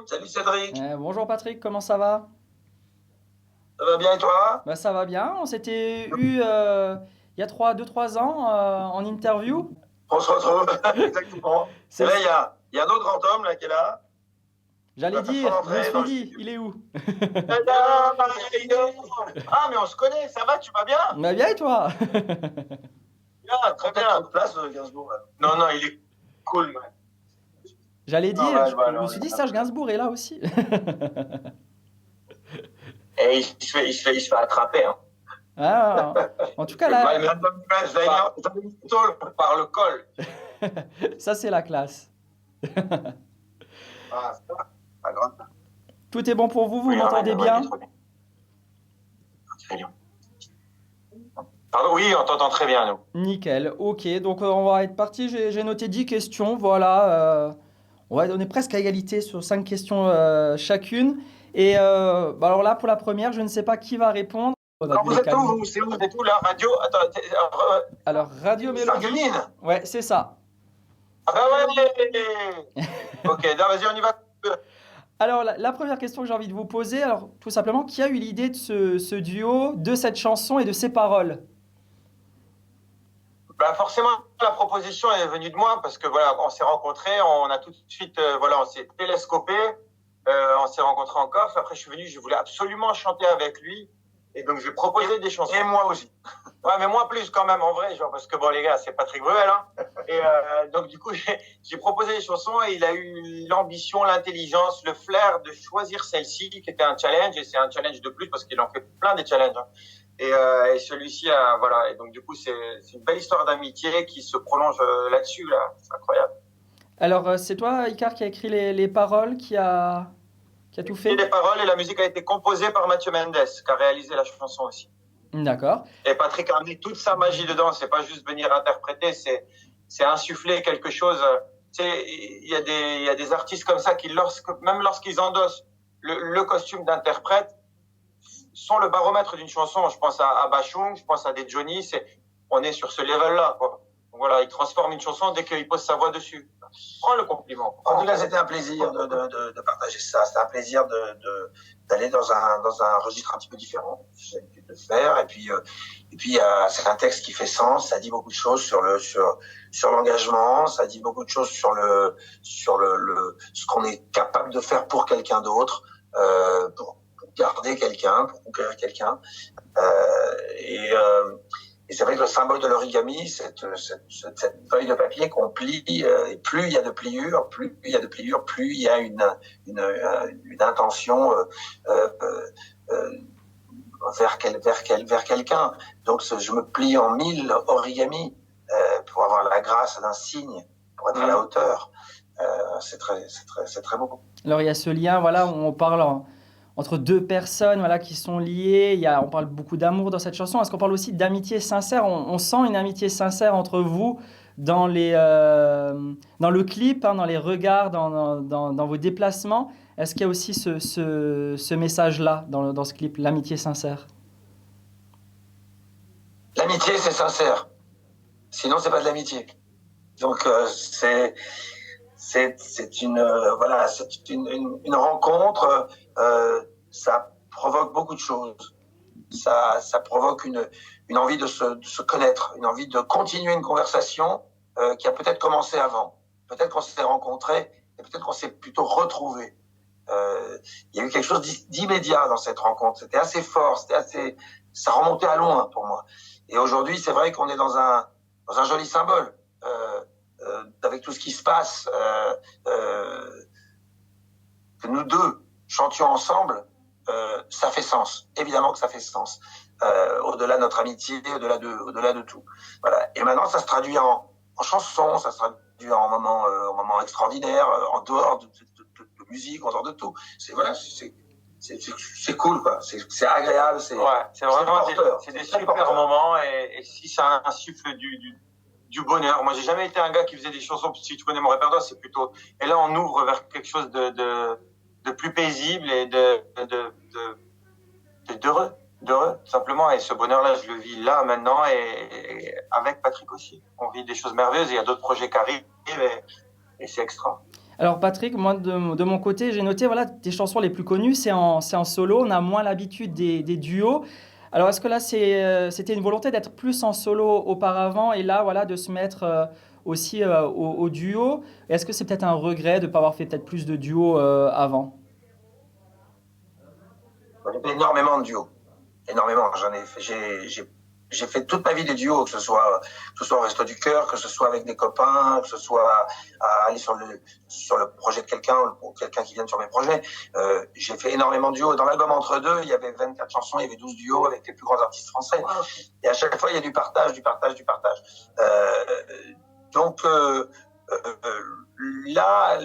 Salut Cédric. Bonjour Patrick, comment ça va? Ça va bien et toi? Bah, ça va bien, on s'était eu il y a 2-3 ans en interview. On se retrouve, exactement. Et C'est, là, il y a un autre grand homme là, qui est là. Il j'allais va faire son dire, Bruce entrée dans le Willis, studio. il est où? Ah, mais on se connaît, ça va, tu vas bien? Bah bien et toi? Bien, très bien. Trop de place, Gainsbourg. Là. Non, non, il est cool, man. J'allais Non, dire, ouais, je bah, me non, suis dit Serge Gainsbourg est là aussi. et il se fait attraper. Hein. Ah, en tout cas là, J'avais mis une tôle par le col. ça c'est la classe. Ah, c'est pas grave. Tout est bon pour vous, vous Oui, m'entendez ouais, bien? il est trop bien. Très bien. Pardon, oui, on t'entend très bien, nous. Nickel, ok, donc on va être parti, j'ai noté 10 questions, voilà. On est presque à égalité sur 5 questions chacune. Et bah alors là, pour la première, je ne sais pas qui va répondre. On va Alors, vous les êtes où, calmer. vous? C'est où? Vous êtes où, la radio? Attends, Alors, Radio Mélodie. Sarreguemines. Ouais, c'est ça. Ah bah ouais. Ok, non, vas-y, on y va. Alors, la première question que j'ai envie de vous poser, alors tout simplement, qui a eu l'idée de ce duo, de cette chanson et de ses paroles? Bah forcément, la proposition est venue de moi parce que voilà, on s'est rencontrés, on a tout de suite, voilà, on s'est télescopé, on s'est rencontrés en Corse. Après, je suis venu, je voulais absolument chanter avec lui, et donc j'ai proposé des chansons. Et moi aussi. Ouais, mais moi plus quand même en vrai, genre parce que bon les gars, c'est Patrick Bruel, hein. Et donc du coup, j'ai proposé des chansons et il a eu l'ambition, l'intelligence, le flair de choisir celle-ci qui était un challenge et c'est un challenge de plus parce qu'il en fait plein des challenges. Hein. Et celui-ci, voilà. Et donc du coup, c'est une belle histoire d'amitié qui se prolonge là-dessus, là. C'est incroyable. Alors, c'est toi, Icar, qui a écrit les paroles, qui a tout Et fait? les paroles et la musique a été composée par Mathieu Mendes, qui a réalisé la chanson aussi. D'accord. Et Patrick a amené toute sa magie dedans. C'est pas juste venir interpréter, c'est insuffler quelque chose. Tu sais, il y a des artistes comme ça qui, même lorsqu'ils endossent le costume d'interprète, sont le baromètre d'une chanson. Je pense à Bachung, je pense à des Johnny. On est sur ce level-là, quoi. Donc voilà, il transforme une chanson dès qu'il pose sa voix dessus. Prends le compliment. En tout cas, c'était un plaisir de partager ça. C'était un plaisir d'aller dans un registre un petit peu différent. J'ai l'habitude de faire. Et puis, c'est un texte qui fait sens. Ça dit beaucoup de choses sur l'engagement. Ça dit beaucoup de choses sur ce qu'on est capable de faire pour quelqu'un d'autre, pour garder quelqu'un, pour conquérir quelqu'un. Et c'est vrai que le symbole de l'origami, cette feuille de papier qu'on plie, et plus il y a de pliures, plus il y a une intention vers quelqu'un. Donc je me plie en 1000 origami pour avoir la grâce d'un signe, pour être à la hauteur. C'est très beau. Alors, il y a ce lien, voilà, où on parle entre deux personnes, voilà, qui sont liées. On parle beaucoup d'amour dans cette chanson. Est-ce qu'on parle aussi d'amitié sincère? On sent une amitié sincère entre vous dans dans le clip, hein, dans les regards, dans vos déplacements. Est-ce qu'il y a aussi ce message-là dans ce clip, l'amitié sincère? L'amitié, c'est sincère. Sinon, c'est pas de l'amitié. Donc, c'est une rencontre. Ça provoque beaucoup de choses. Ça provoque une envie de se connaître, une envie de continuer une conversation qui a peut-être commencé avant. Peut-être qu'on s'est rencontrés et peut-être qu'on s'est plutôt retrouvés. Il y a eu quelque chose d'immédiat dans cette rencontre. C'était assez fort, ça remontait à loin pour moi. Et aujourd'hui, c'est vrai qu'on est dans un joli symbole. Avec tout ce qui se passe, que nous deux chantions ensemble, ça fait sens. Évidemment que ça fait sens. Au-delà de notre amitié, au-delà de tout. Voilà. Et maintenant, ça se traduit en chansons, ça se traduit en moments extraordinaires, en dehors de musique, en dehors de tout. C'est cool, quoi. C'est agréable. C'est vraiment des super moments. Et si ça insuffle du bonheur. Moi, j'ai jamais été un gars qui faisait des chansons. Si tu connais mon répertoire, c'est plutôt. Et là, on ouvre vers quelque chose de plus paisible et d'heureux, tout simplement. Et ce bonheur-là, je le vis là, maintenant, et avec Patrick aussi. On vit des choses merveilleuses. Il y a d'autres projets qui arrivent et c'est extra. Alors Patrick, moi de mon côté, j'ai noté voilà, tes chansons les plus connues, c'est en solo, on a moins l'habitude des duos. Alors est-ce que là c'était une volonté d'être plus en solo auparavant et là voilà de se mettre aussi au duo? Est-ce que c'est peut-être un regret de ne pas avoir fait peut-être plus de duos avant? J'en ai fait énormément de duos. Énormément. J'en ai fait, j'ai fait toute ma vie des duos, que ce soit au Resto du Cœur, que ce soit avec des copains, que ce soit à aller sur le projet de quelqu'un ou quelqu'un qui vient sur mes projets. J'ai fait énormément de duos. Dans l'album Entre deux, il y avait 24 chansons, il y avait 12 duos avec les plus grands artistes français. Wow. Et à chaque fois, il y a du partage, du partage, du partage. Donc, là,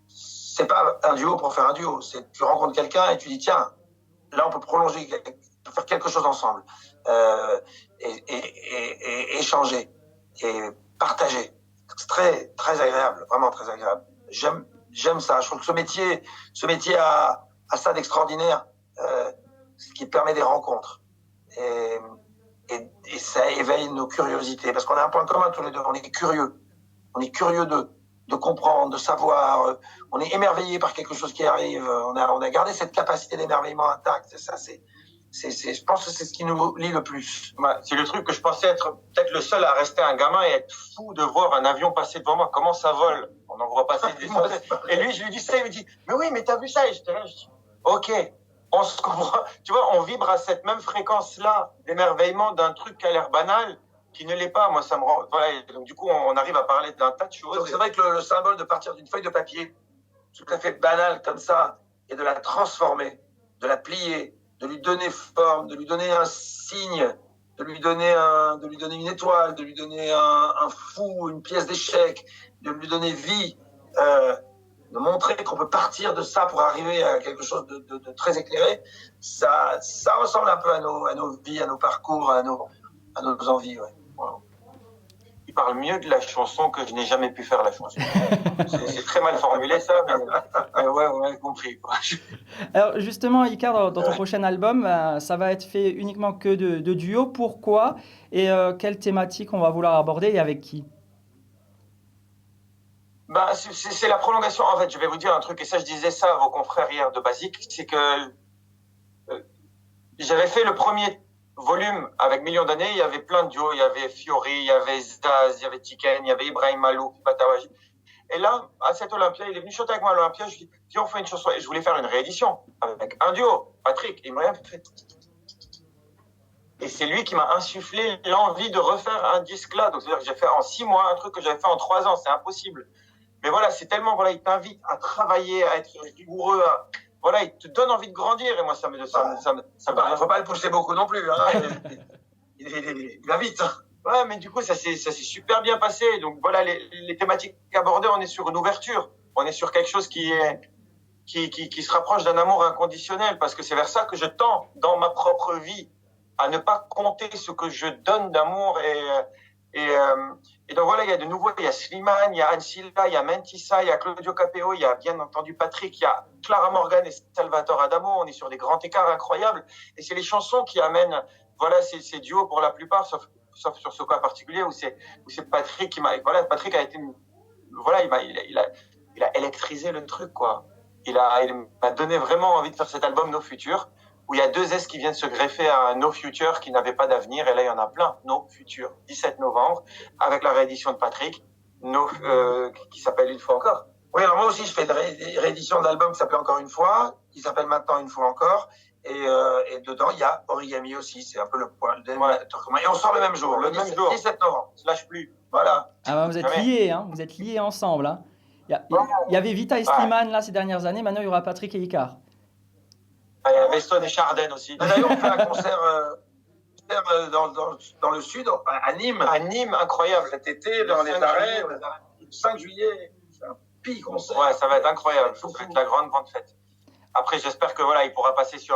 c'est pas un duo pour faire un duo. C'est tu rencontres quelqu'un et tu dis tiens, là on peut prolonger, faire quelque chose ensemble, et échanger et partager. C'est très très agréable, vraiment très agréable. J'aime ça. Je trouve que ce métier a ça d'extraordinaire, ce qui permet des rencontres et ça éveille nos curiosités parce qu'on a un point commun tous les deux. On est curieux de comprendre, de savoir. On est émerveillé par quelque chose qui arrive. On a gardé cette capacité d'émerveillement intacte. Et ça, je pense que c'est ce qui nous lie le plus. Ouais, c'est le truc que je pensais être peut-être le seul à rester un gamin et être fou de voir un avion passer devant moi. Comment ça vole? On en voit passer des centaines. Et lui, je lui dis ça, il me dit, mais oui, mais t'as vu ça? Et j'étais là, je dis, ok, on se comprend. Tu vois, on vibre à cette même fréquence-là d'émerveillement d'un truc qui a l'air banal, qui ne l'est pas. Moi, ça me rend. Voilà. Et donc, du coup, on arrive à parler d'un tas de choses. C'est vrai que le symbole de partir d'une feuille de papier, tout à fait banale comme ça, et de la transformer, de la plier, de lui donner forme, de lui donner un signe, de lui donner une étoile, de lui donner un fou, une pièce d'échec, de lui donner vie, de montrer qu'on peut partir de ça pour arriver à quelque chose de très éclairé. Ça ressemble un peu à nos vies, à nos parcours, à nos envies. Ouais. Wow. Il parle mieux de la chanson que je n'ai jamais pu faire la chanson. C'est très mal formulé ça, mais ouais, on a compris. Quoi. Alors justement, Icar, dans ton prochain album, ça va être fait uniquement que de duo. Pourquoi et quelle thématique on va vouloir aborder et avec qui? Bah, c'est la prolongation. En fait, je vais vous dire un truc, et ça, je disais ça à vos confrères hier de Basique, c'est que j'avais fait le premier volume avec Millions d'années, il y avait plein de duos, il y avait Fiori, il y avait Zaz, il y avait Tiken, il y avait Ibrahim Malouf, Batawaji. Et là, à cet Olympia, il est venu chanter avec moi à l'Olympia, je lui ai dit, on fait une chanson. Et je voulais faire une réédition avec un duo, Patrick, il m'a rien fait. Et c'est lui qui m'a insufflé l'envie de refaire un disque là. Donc, c'est-à-dire que j'ai fait en 6 mois un truc que j'avais fait en 3 ans, c'est impossible. Mais voilà, c'est tellement, voilà, il t'invite à travailler, à être rigoureux, voilà, il te donne envie de grandir et moi ça me faut pas le pousser beaucoup non plus, hein. il va vite. Ouais, mais du coup ça s'est super bien passé. Donc voilà, les thématiques abordées, on est sur une ouverture, on est sur quelque chose qui se rapproche d'un amour inconditionnel parce que c'est vers ça que je tends dans ma propre vie, à ne pas compter ce que je donne d'amour et donc voilà, il y a de nouveau, il y a Slimane, il y a Anne Silla, il y a Mentissa, il y a Claudio Capeo, il y a bien entendu Patrick, il y a Clara Morgan et Salvatore Adamo. On est sur des grands écarts incroyables. Et c'est les chansons qui amènent, voilà, ces duos pour la plupart, sauf sur ce cas particulier où c'est Patrick qui m'a, voilà, Patrick a été, voilà, il a électrisé le truc, quoi. Il m'a donné vraiment envie de faire cet album No Future, où il y a 2 S qui viennent se greffer à un No Future qui n'avait pas d'avenir. Et là, il y en a plein. No Future, 17 novembre, avec la réédition de Patrick, qui s'appelle Une fois encore. Oui, alors moi aussi, je fais une réédition d'album qui s'appelle Encore une fois, qui s'appelle maintenant Une fois encore. Et dedans, il y a Origami aussi. C'est un peu le point. Ouais. Et on sort le même jour, le 17 novembre. Je lâche plus. Voilà. Ah bah vous êtes liés, hein. Vous êtes liés ensemble. Hein. Il y avait Vita et Slimane là ces dernières années. Maintenant, il y aura Patrick et Icar. Il y a Veston et Chardin aussi. D'ailleurs, on fait un concert dans le sud, à Nîmes. À Nîmes, incroyable. Cet été, dans les arrêts, le 5 juillet. C'est un pic concert. Ouais, ça va être incroyable. Ça va être la grande fête. Après, j'espère que voilà, il pourra passer sur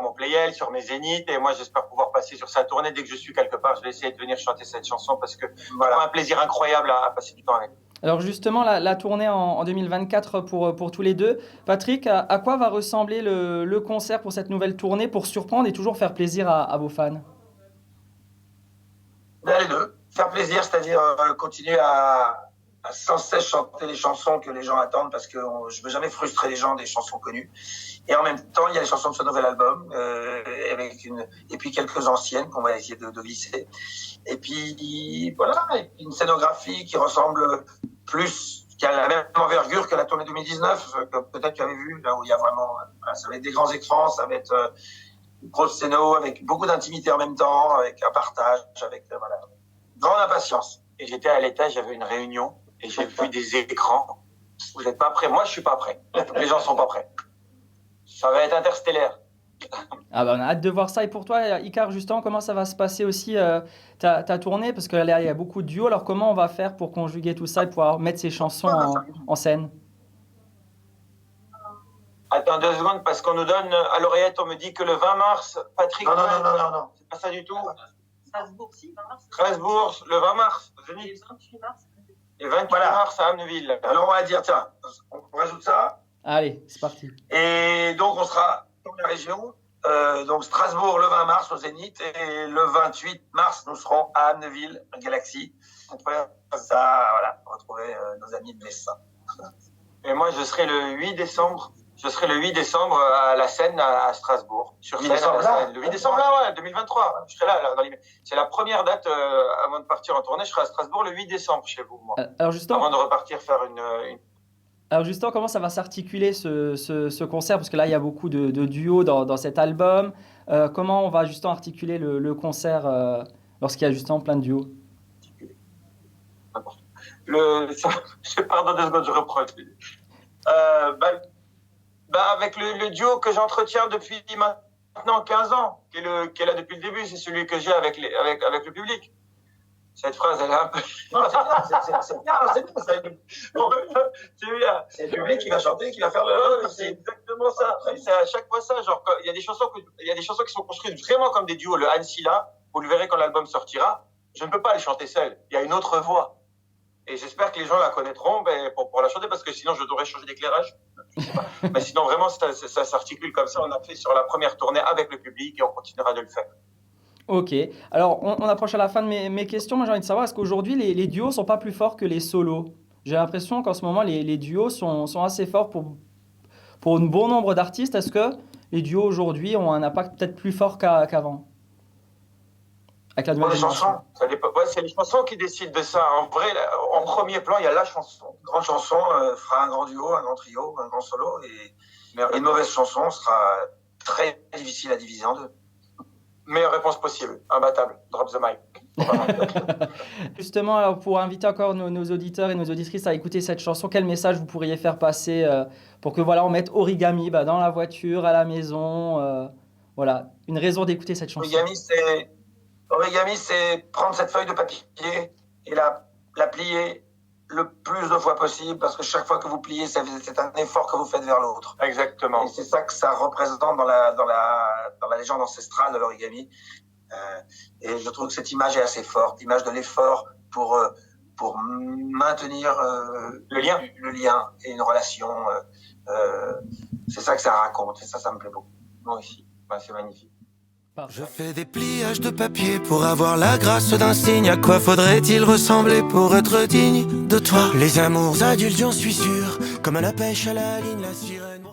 mon Playel, sur mes Zéniths, et moi, j'espère pouvoir passer sur sa tournée dès que je suis quelque part. Je vais essayer de venir chanter cette chanson parce que voilà, c'est un plaisir incroyable à passer du temps avec. Alors justement, la tournée en 2024 pour tous les deux. Patrick, à quoi va ressembler le concert pour cette nouvelle tournée pour surprendre et toujours faire plaisir à vos fans? Les deux. Faire plaisir, c'est-à-dire continuer à à sans cesse chanter les chansons que les gens attendent parce que je veux jamais frustrer les gens des chansons connues. Et en même temps, il y a les chansons de ce nouvel album, et puis quelques anciennes qu'on va essayer de glisser. Et puis, voilà, une scénographie qui ressemble plus, qui a la même envergure que la tournée 2019, que peut-être tu avais vu, là où il y a vraiment, ça va être des grands écrans, ça va être une grosse scéno avec beaucoup d'intimité en même temps, avec un partage, avec, voilà, grande impatience. Et j'étais à l'étage, j'avais une réunion, et j'ai vu des écrans. Vous n'êtes pas prêts? Moi, je suis pas prêt. Les gens sont pas prêts. Ça va être interstellaire. Ah bah, on a hâte de voir ça. Et pour toi, Icar, justement, comment ça va se passer aussi ta tournée? Parce qu'il y a beaucoup de duos. Alors, comment on va faire pour conjuguer tout ça et pouvoir mettre ces chansons en scène? Attends 2 secondes, parce qu'on nous donne à l'oreillette, on me dit que le 20 mars, Patrick. Non. C'est pas ça du tout. Strasbourg, si, 20 mars. Strasbourg, le 20 mars. Et le 28 mars. Et 28 Voilà. mars à Amneville. Alors on va dire, tiens, on rajoute ça. Allez, c'est parti. Et donc on sera dans la région. Donc Strasbourg le 20 mars au Zénith et le 28 mars nous serons à Amneville, Galaxy. Ça, voilà, retrouver nos amis de Messin. Et moi, je serai le 8 décembre. Je serai le 8 décembre à la scène à Strasbourg. Sur 8 scène, décembre, à la là scène. Le 8 décembre, là, ouais, 2023. Je serai là dans c'est la première date avant de partir en tournée. Je serai à Strasbourg le 8 décembre chez vous, moi. Alors justement, Avant de repartir faire une... Alors justement, comment ça va s'articuler ce concert? Parce que là, il y a beaucoup de duos dans cet album. Comment on va justement articuler le concert lorsqu'il y a justement plein de duos? Pardon 2 secondes, je reprends. Avec le duo que j'entretiens depuis maintenant 15 ans, qui est là depuis le début, c'est celui que j'ai avec le public. Cette phrase, elle est un peu... Non, c'est bien. C'est bien. C'est le public qui va chanter, qui va faire le... C'est exactement ça. C'est à chaque fois ça. Genre, il y a des chansons qui sont construites vraiment comme des duos. Le Annecy là, vous le verrez quand l'album sortira. Je ne peux pas les chanter seul. Il y a une autre voix. Et j'espère que les gens la connaîtront pour la chanter, parce que sinon je devrais changer d'éclairage. Je sais pas. Mais sinon vraiment ça s'articule comme ça. On a fait sur la première tournée avec le public et on continuera de le faire. Ok. Alors, on approche à la fin de mes questions. Moi, j'ai envie de savoir, est-ce qu'aujourd'hui, les duos sont pas plus forts que les solos? J'ai l'impression qu'en ce moment, les duos sont assez forts pour un bon nombre d'artistes. Est-ce que les duos aujourd'hui ont un impact peut-être plus fort qu'avant? Avec la nouvelle Les génération. chansons. Ouais, c'est les chansons qui décident de ça. En vrai, en premier plan, il y a la chanson. Une grande chanson fera un grand duo, un grand trio, un grand solo. Et une mauvaise chanson sera très difficile à diviser en deux. Meilleure réponse possible, imbattable, drop the mic. Justement, alors, pour inviter encore nos auditeurs et nos auditrices à écouter cette chanson, quel message vous pourriez faire passer pour que voilà, on mette Origami dans la voiture, à la maison, voilà, une raison d'écouter cette chanson. Origami, c'est prendre cette feuille de papier et la plier le plus de fois possible, parce que chaque fois que vous pliez, c'est un effort que vous faites vers l'autre. Exactement. Et c'est ça que ça représente dans la légende ancestrale de l'origami. Et je trouve que cette image est assez forte, l'image de l'effort pour maintenir le lien et une relation. C'est ça que ça raconte, et ça me plaît beaucoup. Moi aussi, c'est magnifique. Je fais des pliages de papier pour avoir la grâce d'un signe. À quoi faudrait-il ressembler pour être digne de toi? Les amours adultes, j'en suis sûr, comme à la pêche à la ligne, la sirène...